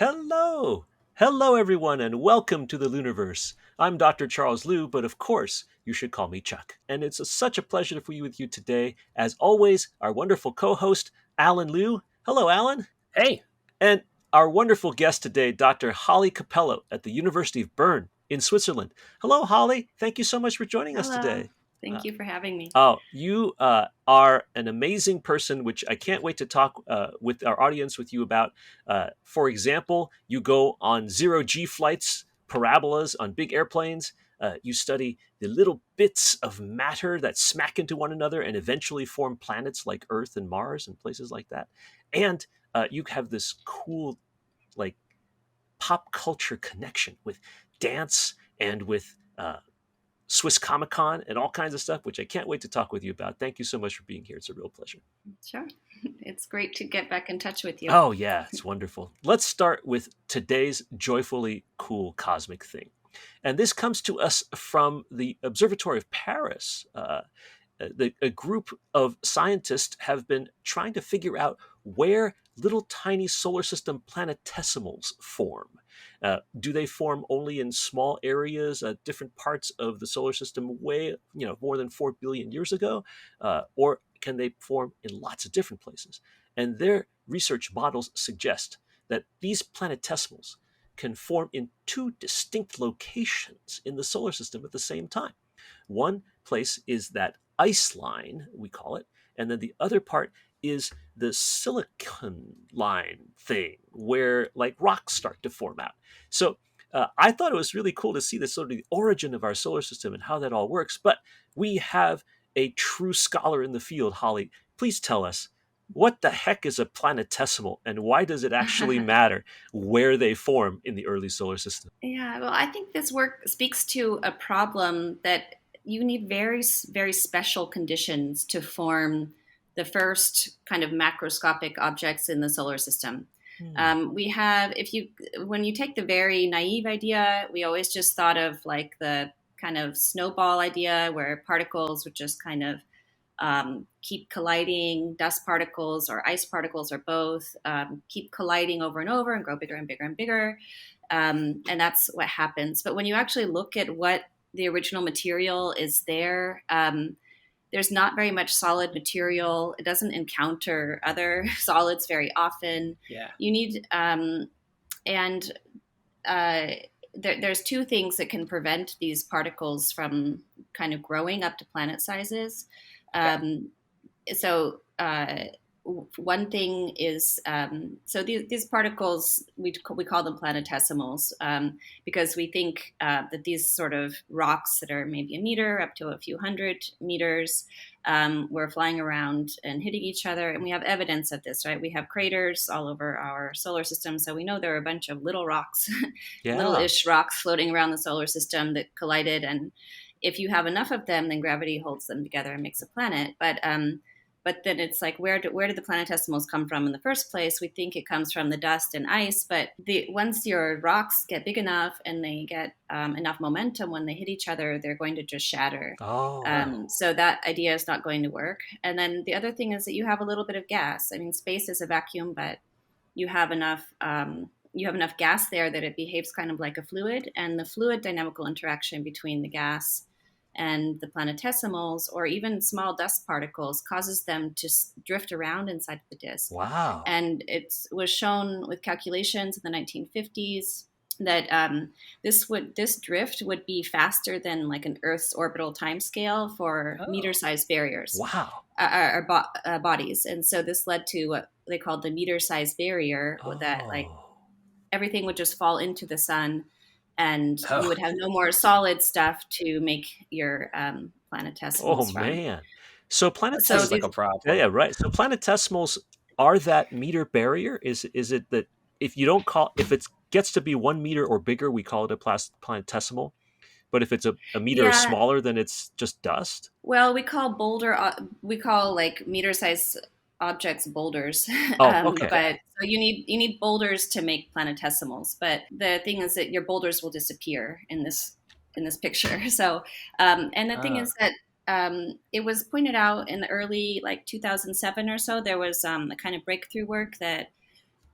Hello! Hello, everyone, and welcome to the LIUniverse. I'm Dr. Charles Liu, but of course, you should call me Chuck. And it's such a pleasure to be with you today. As always, our wonderful co host, Allen Liu. Hello, Allen. Hey, And our wonderful guest today, Dr. Holly Capelo at the University of Bern in Switzerland. Hello, Holly. Thank you so much for joining us Hello. today. Thank you for having me. You are an amazing person, which I can't wait to talk with our audience with you about. For example, you go on zero-G flights, parabolas on big airplanes. You study the little bits of matter that smack into one another and eventually form planets like Earth and Mars and places like that. And you have this cool, like, pop culture connection with dance and with Swiss Comic Con and all kinds of stuff, which I can't wait to talk with you about. Thank you so much for being here. It's a real pleasure. Sure. It's great to get back in touch with you. Oh, yeah, it's wonderful. Let's start with today's joyfully cool cosmic thing. And this comes to us from the Observatory of Paris. A group of scientists have been trying to figure out where little tiny solar system planetesimals form. Do they form only in small areas at different parts of the solar system way, more than 4 billion years ago? Or can they form in lots of different places? And their research models suggest that these planetesimals can form in two distinct locations in the solar system at the same time. One place is that ice line, we call it, and then the other part is the silicon line thing where like rocks start to form out. So I thought it was really cool to see the sort of the origin of our solar system and how that all works. But we have a true scholar in the field. Holly, please tell us, what the heck is a planetesimal and why does it actually matter where they form in the early solar system? Yeah, well, I think this work speaks to a problem that you need very, very special conditions to form the first kind of macroscopic objects in the solar system. When you take the very naive idea, we always just thought of like the kind of snowball idea where particles would just kind of keep colliding, dust particles or ice particles or both, keep colliding over and over and grow bigger and bigger and bigger. And that's what happens. But when you actually look at what the original material is there's not very much solid material. It doesn't encounter other solids very often. yeah. You need, there's two things that can prevent these particles from kind of growing up to planet sizes. So one thing is, so these particles, we call them planetesimals because we think that these sort of rocks that are maybe a meter up to a few hundred meters were flying around and hitting each other. And we have evidence of this, right? We have craters all over our solar system. So we know there are a bunch of little rocks, little-ish rocks floating around the solar system that collided. And if you have enough of them, then gravity holds them together and makes a planet. But then it's like, where did the planetesimals come from in the first place? We think it comes from the dust and ice, but once your rocks get big enough and they get enough momentum, when they hit each other, they're going to just shatter. So that idea is not going to work. And then the other thing is that you have a little bit of gas. I mean, space is a vacuum, but you have enough gas there that it behaves kind of like a fluid, and the fluid dynamical interaction between the gas and the planetesimals, or even small dust particles, causes them to drift around inside the disk. Wow. And it was shown with calculations in the 1950s that this drift would be faster than like an Earth's orbital timescale for meter-sized barriers. Wow. Bodies. And so this led to what they called the meter-sized barrier, that like everything would just fall into the sun, and you would have no more solid stuff to make your planetesimals from. Man. So planetesimals sounds like a problem. Yeah, right. So planetesimals are that meter barrier? Is it that if it gets to be 1 meter or bigger, we call it a planetesimal? But if it's a meter or smaller, then it's just dust? Well, we call like meter-sized objects boulders. Okay. But so you need boulders to make planetesimals. But the thing is that your boulders will disappear in this picture. So and the thing is that it was pointed out in the early, like 2007 or so, there was a kind of breakthrough work that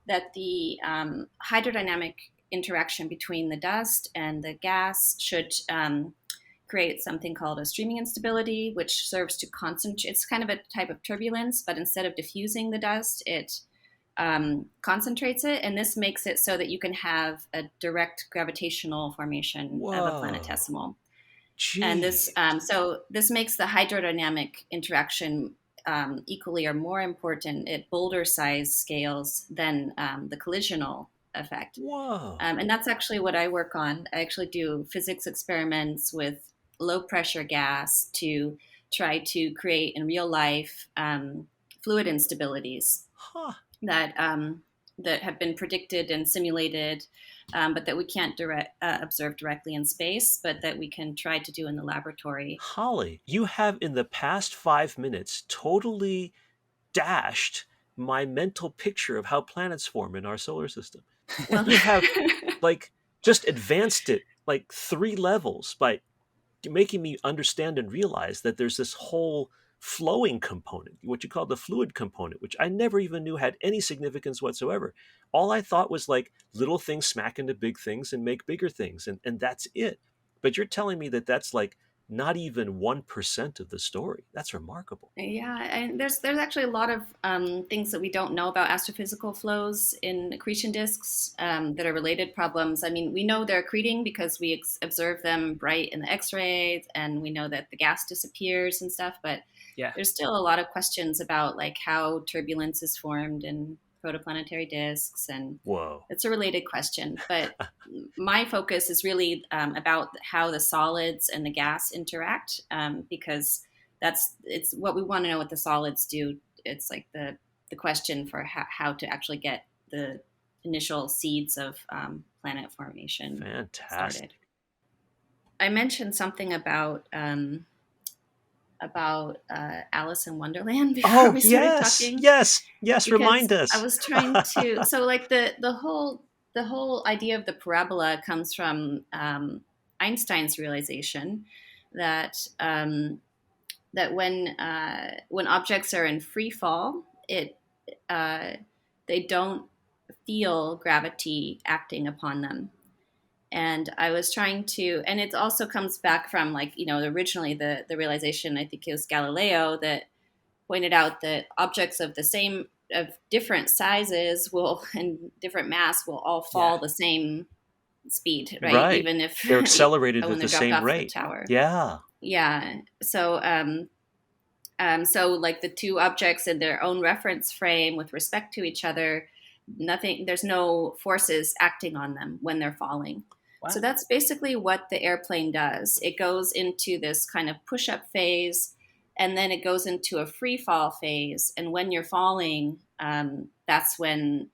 that the hydrodynamic interaction between the dust and the gas should create something called a streaming instability, which serves to concentrate. It's kind of a type of turbulence, but instead of diffusing the dust, it concentrates it. And this makes it so that you can have a direct gravitational formation of a Whoa. planetesimal. And this, Jeez. so this makes the hydrodynamic interaction equally or more important at boulder size scales than the collisional effect. Whoa. And that's actually what I work on. I actually do physics experiments with low pressure gas to try to create in real life fluid instabilities Huh. that that have been predicted and simulated, but that we can't observe directly in space, but that we can try to do in the laboratory. Holly, you have in the past 5 minutes totally dashed my mental picture of how planets form in our solar system. Well, You have like just advanced it like 3 levels by making me understand and realize that there's this whole flowing component, what you call the fluid component, which I never even knew had any significance whatsoever. All I thought was like little things smack into big things and make bigger things, and that's it. But you're telling me that that's like not even 1% of the story. That's remarkable. yeah, and there's actually a lot of things that we don't know about astrophysical flows in accretion disks that are related problems. I mean, we know they're accreting because we observe them bright in the X-rays, and we know that the gas disappears and stuff. But Yeah. there's still a lot of questions about like how turbulence is formed in protoplanetary disks, and Whoa. it's a related question. But my focus is really about how the solids and the gas interact, because it's what we want to know what the solids do. It's like the question for how to actually get the initial seeds of planet formation Fantastic. started. I mentioned something about Alice in Wonderland before Oh, we started yes. talking, Yes. Yes. because Remind us. I was trying to. So like the whole idea of the parabola comes from Einstein's realization that that when objects are in free fall, uh, they don't feel gravity acting upon them. And I was trying to, and it also comes back from like originally the realization, I think it was Galileo, that pointed out that objects of different sizes will and different mass will all fall Yeah. the same speed, right? Right. Even if They're accelerated when at they're the dropped same off the rate. tower. Yeah. Yeah. So like the two objects in their own reference frame with respect to each other, there's no forces acting on them when they're falling. Wow. So that's basically what the airplane does. It goes into this kind of push-up phase, and then it goes into a free fall phase. And when you're falling, that's when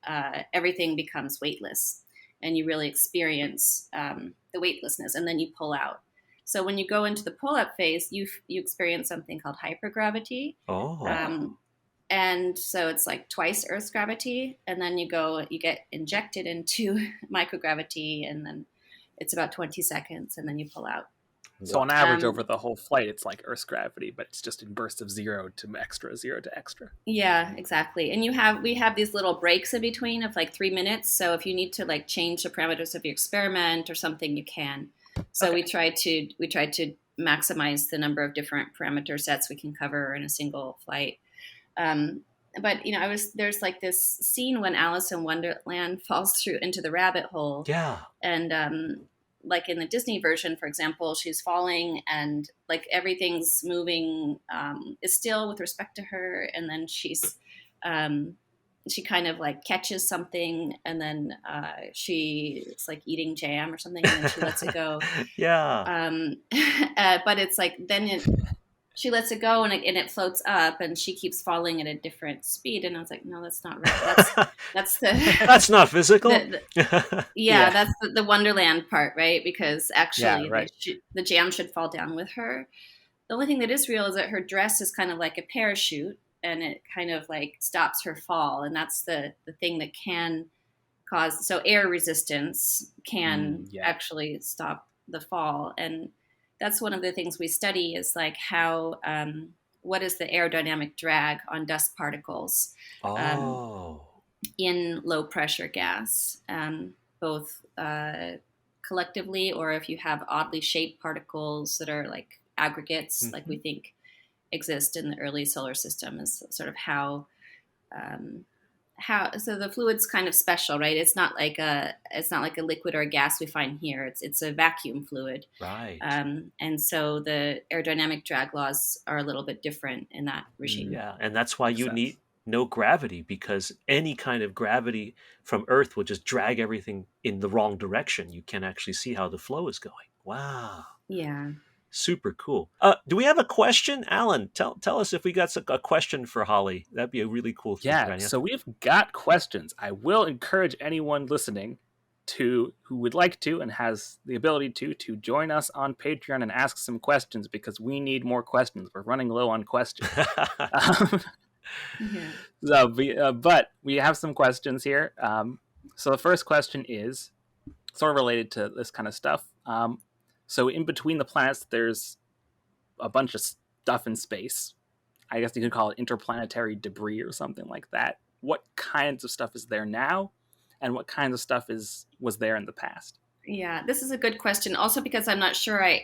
everything becomes weightless, and you really experience the weightlessness, and then you pull out. So when you go into the pull-up phase, you experience something called hypergravity. Oh. And so it's like twice Earth's gravity, and then you get injected into microgravity, and then it's about 20 seconds, and then you pull out. So on average over the whole flight, it's like Earth's gravity, but it's just in bursts of 0 to extra, 0 to extra. Yeah, exactly. And we have these little breaks in between of like 3 minutes. So if you need to like change the parameters of your experiment or something, you can. So Okay. we try to maximize the number of different parameter sets we can cover in a single flight. But there's like this scene when Alice in Wonderland falls through into the rabbit hole. Yeah. And like in the Disney version, for example, she's falling and like everything's moving is still with respect to her, and then she kind of like catches something, and then she's like eating jam or something, and then she lets it go. Yeah. But it's like she lets it go, and it floats up, and she keeps falling at a different speed. And I was like, no, that's not right. That's That's not physical. Yeah, that's the Wonderland part, right? Because actually, Yeah, right. the jam should fall down with her. The only thing that is real is that her dress is kind of like a parachute, and it kind of like stops her fall, and that's the thing that can cause. So air resistance can yeah. actually stop the fall, and that's one of the things we study is like how what is the aerodynamic drag on dust particles. Oh. in low pressure gas, both collectively, or if you have oddly shaped particles that are like aggregates, like we think exist in the early solar system, is sort of um, so the fluid's kind of special, right? It's not like a liquid or a gas we find here. It's a vacuum fluid, Right. and so the aerodynamic drag laws are a little bit different in that regime. Yeah, and that's why Makes you sense. need no gravity, because any kind of gravity from Earth will just drag everything in the wrong direction. You can actually see how the flow is going. Wow. Yeah. Super cool. Do we have a question, Alan? Tell us if we got a question for Holly. That'd be a really cool thing to Yeah, try to so answer. we've got questions. I will encourage anyone listening who would like to and has the ability to join us on Patreon and ask some questions, because we need more questions. We're running low on questions. Yeah. But we have some questions here. So the first question is sort of related to this kind of stuff. So in between the planets, there's a bunch of stuff in space. I guess you could call it interplanetary debris or something like that. What kinds of stuff is there now, and what kinds of stuff was there in the past? Yeah, this is a good question. Also, because I'm not sure I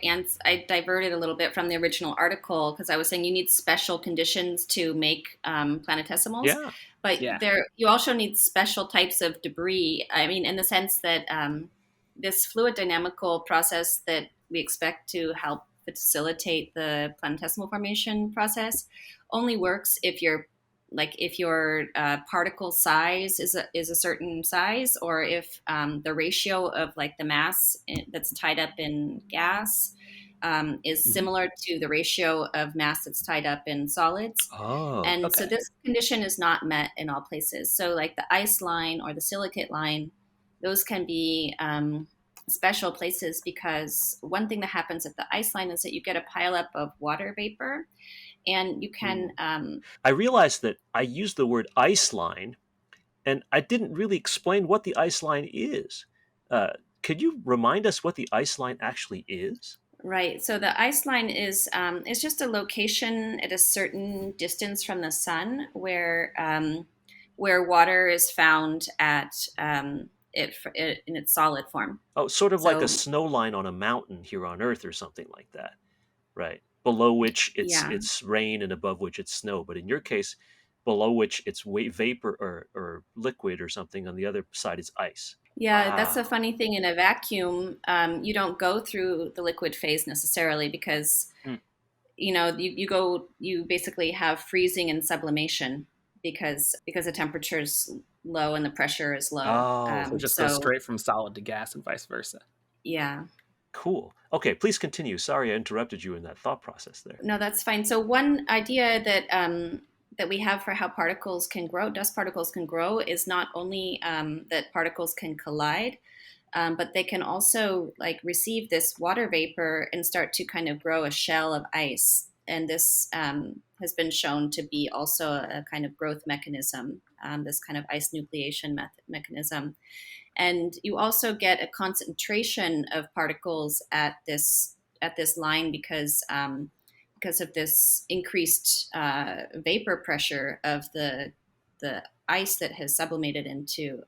diverted a little bit from the original article, because I was saying you need special conditions to make planetesimals, Yeah. but Yeah. you also need special types of debris. I mean, in the sense that this fluid dynamical process that we expect to help facilitate the planetesimal formation process only works if your particle size is a certain size, or if the ratio of like the mass that's tied up in gas is similar to the ratio of mass that's tied up in solids. Oh, And so Okay. this condition is not met in all places. So like the ice line or the silicate line, those can be special places, because one thing that happens at the ice line is that you get a pileup of water vapor, and you can I realized that I used the word ice line, and I didn't really explain what the ice line is. Uh, could you remind us what the ice line actually is? right. So the ice line is just a location at a certain distance from the sun where water is found at it in its solid form. Oh, sort of like a So snow line on a mountain here on Earth or something like that, right? Below which yeah, it's rain and above which it's snow. But in your case, below which it's vapor or liquid or something. On the other side is ice. yeah. That's a Wow. funny thing in a vacuum. You don't go through the liquid phase necessarily, because Hmm. you basically have freezing and sublimation, because the temperature is low and the pressure is low. Oh, So it just goes So straight from solid to gas and vice versa. yeah. cool. Okay, please continue. Sorry I interrupted you in that thought process there. No, that's fine. So one idea that we have for how particles can grow, dust particles can grow, is not only that particles can collide, but they can also like receive this water vapor and start to kind of grow a shell of ice. And this has been shown to be also a kind of growth mechanism, this kind of ice nucleation mechanism. And you also get a concentration of particles at this line, because of this increased vapor pressure of the ice that has sublimated into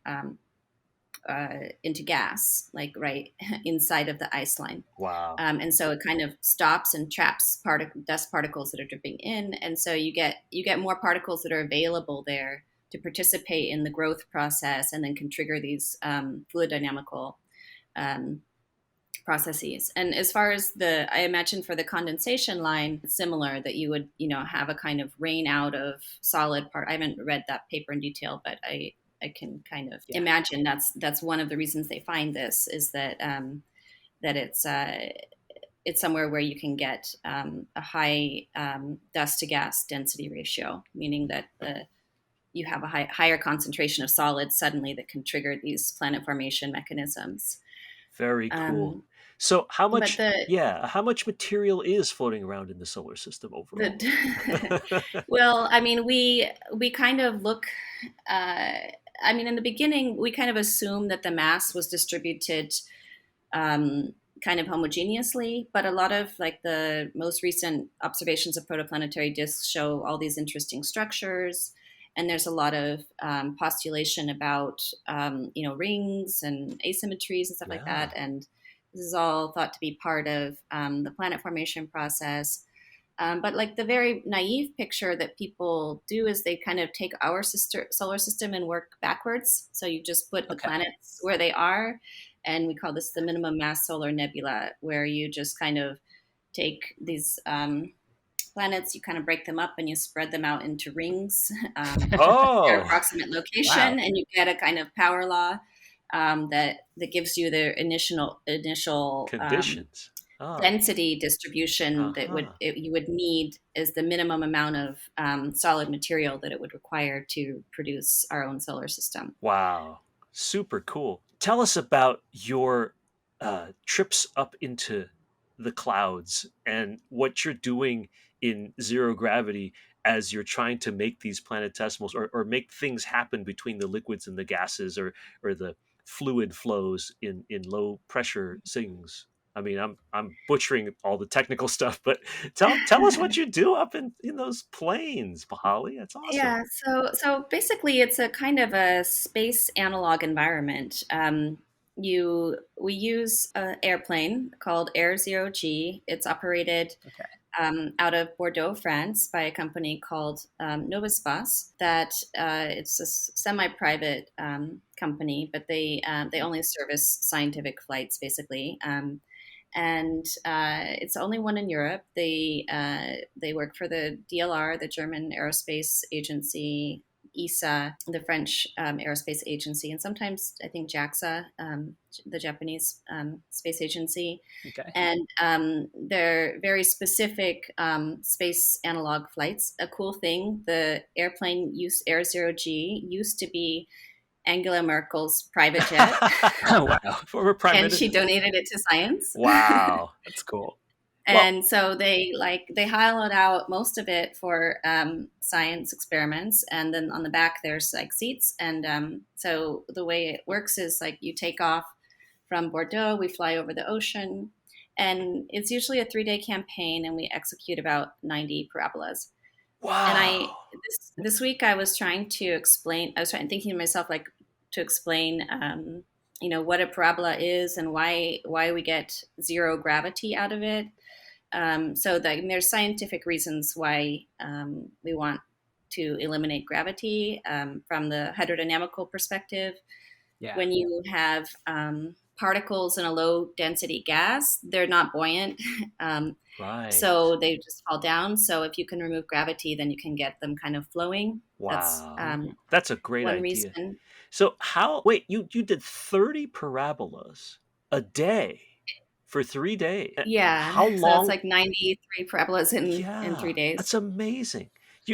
gas, like right inside of the ice line. Wow. And so it kind of stops and traps dust particles that are dripping in, and so you get more particles that are available there to participate in the growth process, and then can trigger these fluid dynamical um, processes. And as far as I imagine for the condensation line, it's similar, that you would have a kind of rain out of solid part. I haven't read that paper in detail, but I can kind of imagine that's one of the reasons they find this, is that that it's somewhere where you can get a high dust to gas density ratio, meaning that you have a higher concentration of solids suddenly that can trigger these planet formation mechanisms. Very cool. Um, So but how much material is floating around in the solar system overall? well, I mean, we kind of look. I mean, in the beginning, we kind of assume that the mass was distributed kind of homogeneously, but a lot of like the most recent observations of protoplanetary disks show all these interesting structures, and there's a lot of postulation about rings and asymmetries and stuff like Yeah. that, and this is all thought to be part of the planet formation process. But like the very naive picture that people do is they kind of take our solar system and work backwards. So you just put the Okay. planets where they are, and we call this the minimum mass solar nebula, where you just kind of take these planets, you kind of break them up and you spread them out into rings, their Oh, approximate Wow. location, and you get a kind of power law that gives you the initial conditions. Oh, density distribution that uh-huh. you would need is the minimum amount of solid material that it would require to produce our own solar system. Wow. Super cool. Tell us about your trips up into the clouds and what you're doing in zero gravity as you're trying to make these planetesimals, or make things happen between the liquids and the gases, or the fluid flows in low pressure things. I mean, I'm butchering all the technical stuff, but tell us what you do up in those planes, Bahali. That's awesome. Yeah, so basically, it's a kind of a space analog environment. We use an airplane called Air Zero-G. It's operated Okay. out of Bordeaux, France, by a company called Novespace. That it's a semi-private company, but they only service scientific flights, basically. And it's the only one in Europe. They work for the DLR, the German Aerospace Agency, ESA, the French Aerospace Agency, and sometimes I think JAXA, the Japanese Space Agency. Okay. And they're very specific space analog flights. A cool thing, the airplane Air Zero-G used to be Angela Merkel's private jet, Oh, wow. Former prime and she minister. donated it to science. Wow. That's cool. Well, And so they hollowed out most of it for science experiments, and then on the back there's like seats. And so the way it works is like you take off from Bordeaux, we fly over the ocean, and it's usually a 3-day campaign, and we execute about 90 parabolas. And wow. this week I was trying to explain. I was thinking to myself like to explain, what a parabola is and why we get zero gravity out of it. There's scientific reasons why we want to eliminate gravity from the hydrodynamical perspective. Yeah. When you have particles in a low density gas, they're not buoyant. Right. So they just fall down. So if you can remove gravity, then you can get them kind of flowing. That's Wow. That's a great one idea. reason. So wait, you did 30 parabolas a day for 3 days. Yeah. How So it's long? like 93 parabolas in Yeah, 3 days. that's amazing.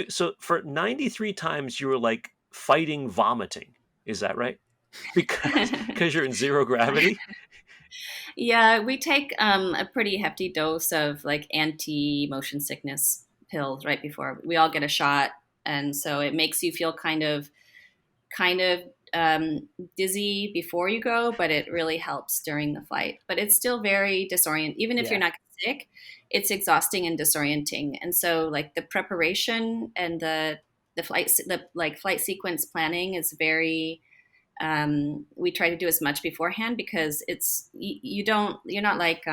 So for 93 times you were like fighting vomiting. Is that right? Because you're in zero gravity? Yeah, we take a pretty hefty dose of like anti-motion sickness pills right before we all get a shot, and so it makes you feel kind of dizzy before you go, but it really helps during the flight. But it's still very disorienting. Even if you're Yeah. not sick, it's exhausting and disorienting. And so, like the preparation and the flight sequence planning is very. We try to do as much beforehand because you're not like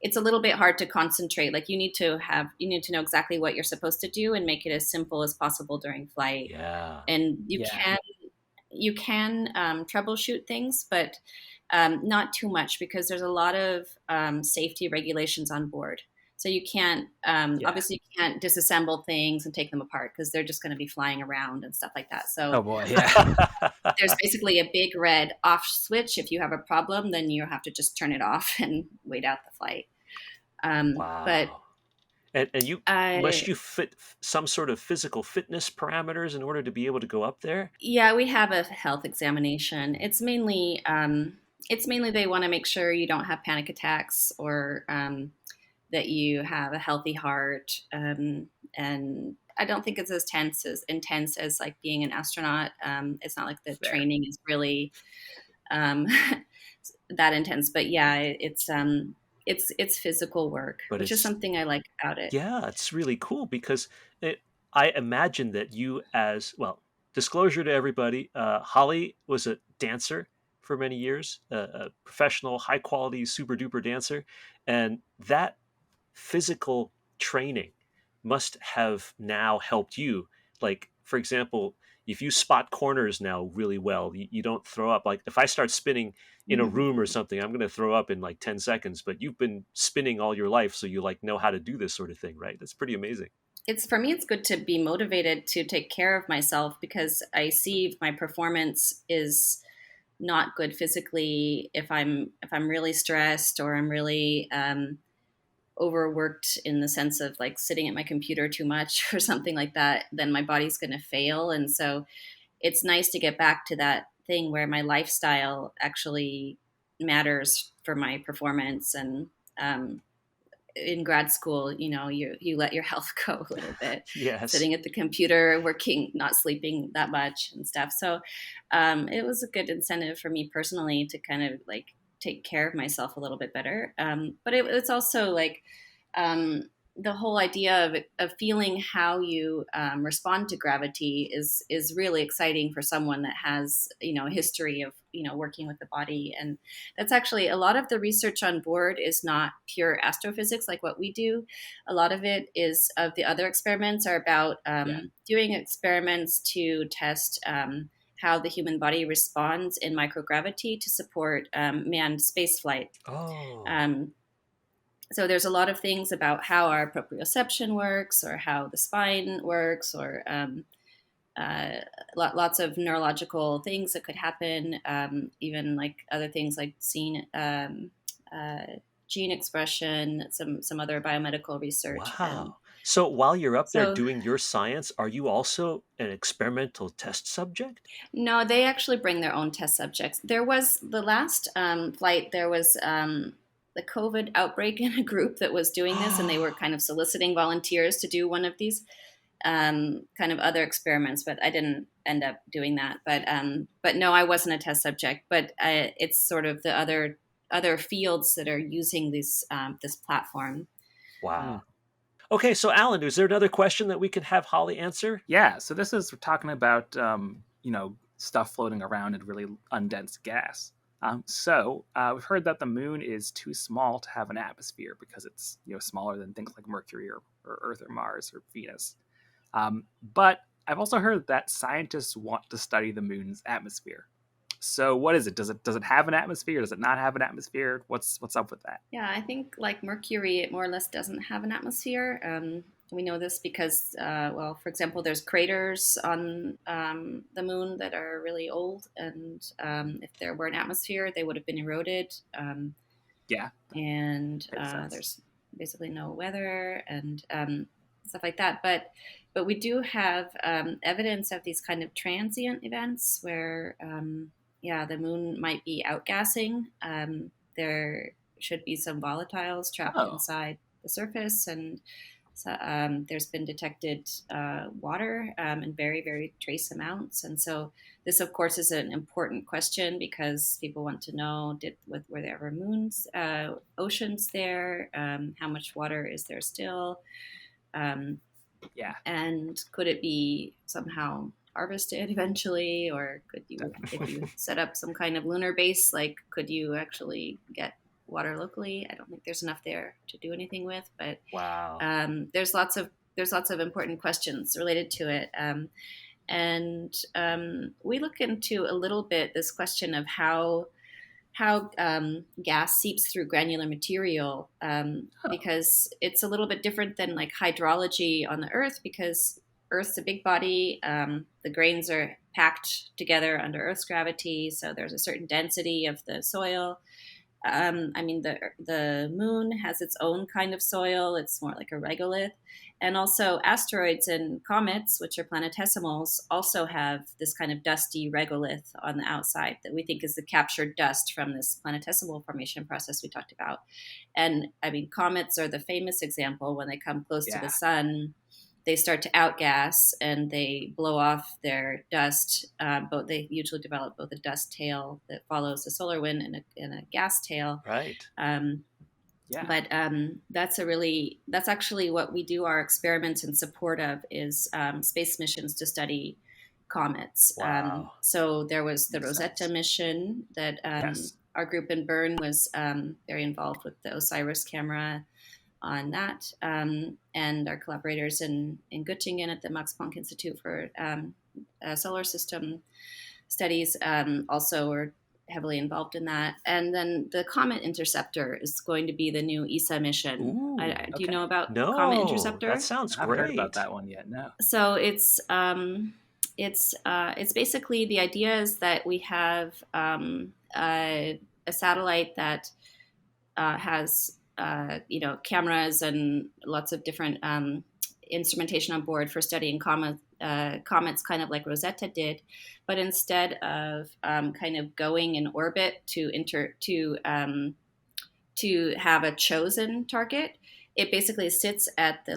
it's a little bit hard to concentrate. Like you need to know exactly what you're supposed to do and make it as simple as possible during flight. Yeah. And Yeah. you can troubleshoot things, but not too much because there's a lot of safety regulations on board. So you can't Yeah. obviously you can't disassemble things and take them apart because they're just going to be flying around and stuff like that. Oh So boy. Yeah. there's basically a big red off switch. If you have a problem, then you have to just turn it off and wait out the flight. But Wow. And you uh, must you fit some sort of physical fitness parameters in order to be able to go up there? yeah, we have a health examination. It's mainly they want to make sure you don't have panic attacks or that you have a healthy heart. And I don't think it's as intense as like being an astronaut. It's not like the Fair. training is really um, that intense, but yeah, it's physical work, But which is it's something I like about it. yeah, it's really cool because I imagine that you, as well, disclosure to everybody, Holly was a dancer for many years, a professional, high quality, super duper dancer. And that physical training must have now helped you. Like, for example, if you spot corners now really well, you don't throw up. Like, if I start spinning in a room or something, I'm going to throw up in like 10 seconds, but you've been spinning all your life. So you like know how to do this sort of thing, right? That's pretty amazing. It's for me, it's good to be motivated to take care of myself because I see if my performance is not good physically if I'm really stressed or I'm really overworked in the sense of like sitting at my computer too much or something like that, then my body's going to fail. And so it's nice to get back to that thing where my lifestyle actually matters for my performance. And in grad school, you let your health go a little bit, Yes. sitting at the computer, working, not sleeping that much and stuff. So it was a good incentive for me personally to kind of like take care of myself a little bit better. But it's also like the whole idea of feeling how you respond to gravity is really exciting for someone that has a history of working with the body. And that's actually a lot of the research on board is not pure astrophysics like what we do. A lot of it is of the other experiments are about doing experiments to test how the human body responds in microgravity to support manned spaceflight. Oh. So there's a lot of things about how our proprioception works or how the spine works or lots of neurological things that could happen, even like other things like gene expression, some other biomedical research. Wow. So while you're up there So doing your science, are you also an experimental test subject? no, they actually bring their own test subjects. There was the last flight, there was the COVID outbreak in a group that was doing this, and they were kind of soliciting volunteers to do one of these kind of other experiments, but I didn't end up doing that. But no, I wasn't a test subject. But it's sort of the other fields that are using this platform. Wow. Okay, so Alan, is there another question that we could have Holly answer? Yeah, so this is we're talking about stuff floating around in really undense gas. We've heard that the moon is too small to have an atmosphere because it's smaller than things like Mercury or Earth or Mars or Venus. But I've also heard that scientists want to study the moon's atmosphere. So what is it? Does it have an atmosphere? Does it not have an atmosphere? What's up with that? Yeah, I think like Mercury, it more or less doesn't have an atmosphere. We know this because, well, for example, there's craters on the moon that are really old, and if there were an atmosphere, they would have been eroded. Yeah, and there's basically no weather and stuff like that. But we do have evidence of these kind of transient events where, the moon might be outgassing. There should be some volatiles trapped inside the surface, and so, there's been detected water in very, very trace amounts. And so this, of course, is an important question because people want to know, were there ever moons, oceans there? How much water is there still? And could it be somehow harvested eventually? Or if you set up some kind of lunar base, like could you actually get water locally? I don't think there's enough there to do anything with, but wow. There's lots of important questions related to it. And we look into a little bit this question of how gas seeps through granular material, because it's a little bit different than like hydrology on the Earth, because Earth's a big body. The grains are packed together under Earth's gravity, so there's a certain density of the soil. The moon has its own kind of soil. It's more like a regolith. And also asteroids and comets, which are planetesimals, also have this kind of dusty regolith on the outside that we think is the captured dust from this planetesimal formation process we talked about. And comets are the famous example. When they come close to the sun, they start to outgas and they blow off their dust. But they usually develop both a dust tail that follows the solar wind and a gas tail. Right. Yeah. But that's actually what we do our experiments in support of, is space missions to study comets. Wow. So there was the Makes Rosetta sense. mission that Yes. our group in Bern was very involved with the OSIRIS camera on that, and our collaborators in Göttingen at the Max Planck Institute for Solar System Studies also were heavily involved in that. And then the Comet Interceptor is going to be the new ESA mission. Ooh, Do you know about Comet no, Interceptor? that sounds I haven't heard great. about that one yet. No. So it's basically, the idea is that we have a satellite that has cameras and lots of different instrumentation on board for studying comets, kind of like Rosetta did, but instead of kind of going in orbit to have a chosen target, it basically sits at the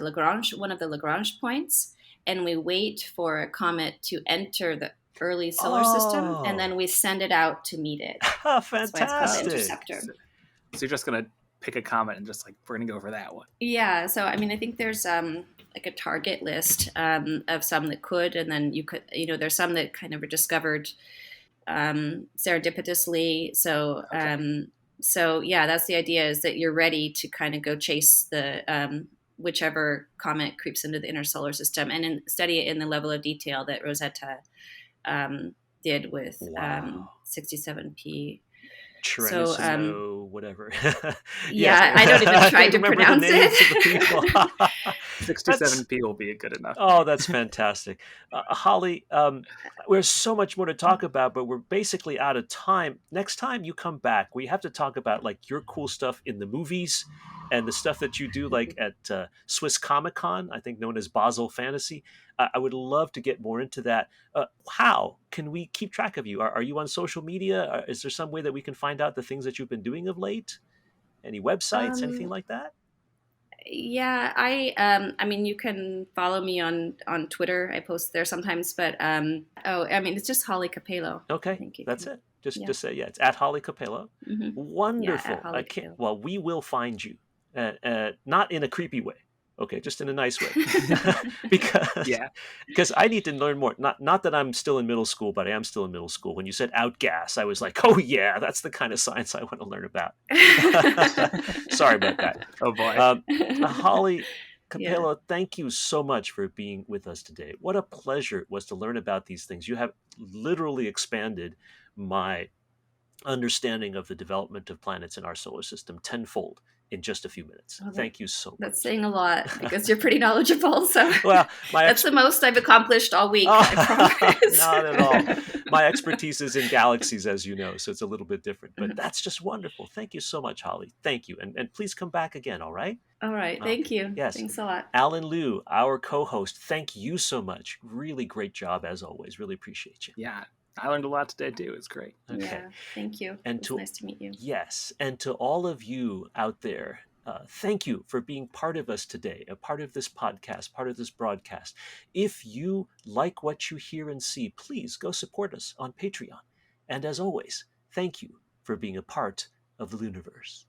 one of the Lagrange points, and we wait for a comet to enter the early solar system, and then we send it out to meet it. Fantastic. That's why it's called the Interceptor. So you're just gonna pick a comet and just we're gonna go for that one. Yeah. So I mean, I think there's like a target list of some that could, and then you could, there's some that kind of were discovered serendipitously. So so yeah, that's the idea, is that you're ready to kind of go chase the whichever comet creeps into the inner solar system, and study it in the level of detail that Rosetta did with 67P. So, whatever. Yeah, I don't even try to pronounce it. 67P will be good enough. Oh, that's fantastic. Holly, there's so much more to talk about, but we're basically out of time. Next time you come back, we have to talk about your cool stuff in the movies and the stuff that you do at Swiss Comic Con, I think known as Basel Fantasy. I would love to get more into that. How can we keep track of you? Are you on social media? Is there some way that we can find out the things that you've been doing of late? Any websites, anything like that? Yeah, I mean, you can follow me on Twitter. I post there sometimes, but it's just Holly Capelo. Okay, that's it. Just say, it's at Holly Capelo. Mm-hmm. Wonderful. Yeah, I can't. Well, we will find you, not in a creepy way. Okay, just in a nice way, because I need to learn more. Not that I'm still in middle school, but I am still in middle school. When you said outgas, I was like, oh yeah, that's the kind of science I want to learn about. Sorry about that. Oh boy, Holly Capelo, thank you so much for being with us today. What a pleasure it was to learn about these things. You have literally expanded my understanding of the development of planets in our solar system tenfold in just a few minutes. Thank you so much. That's saying a lot, because you're pretty knowledgeable. So well, that's the most I've accomplished all week. I promise. Not at all. My expertise is in galaxies, as you know, so it's a little bit different. But that's just wonderful. Thank you so much, Holly. Thank you. And please come back again, all right? All right. Thank you. Yes. Thanks a lot. Allen Liu, our co-host, thank you so much. Really great job, as always. Really appreciate you. Yeah. I learned a lot today, too. It's great. Okay. Yeah, thank you. It's nice to meet you. Yes. And to all of you out there, thank you for being part of us today, a part of this podcast, part of this broadcast. If you like what you hear and see, please go support us on Patreon. And as always, thank you for being a part of the LIUniverse.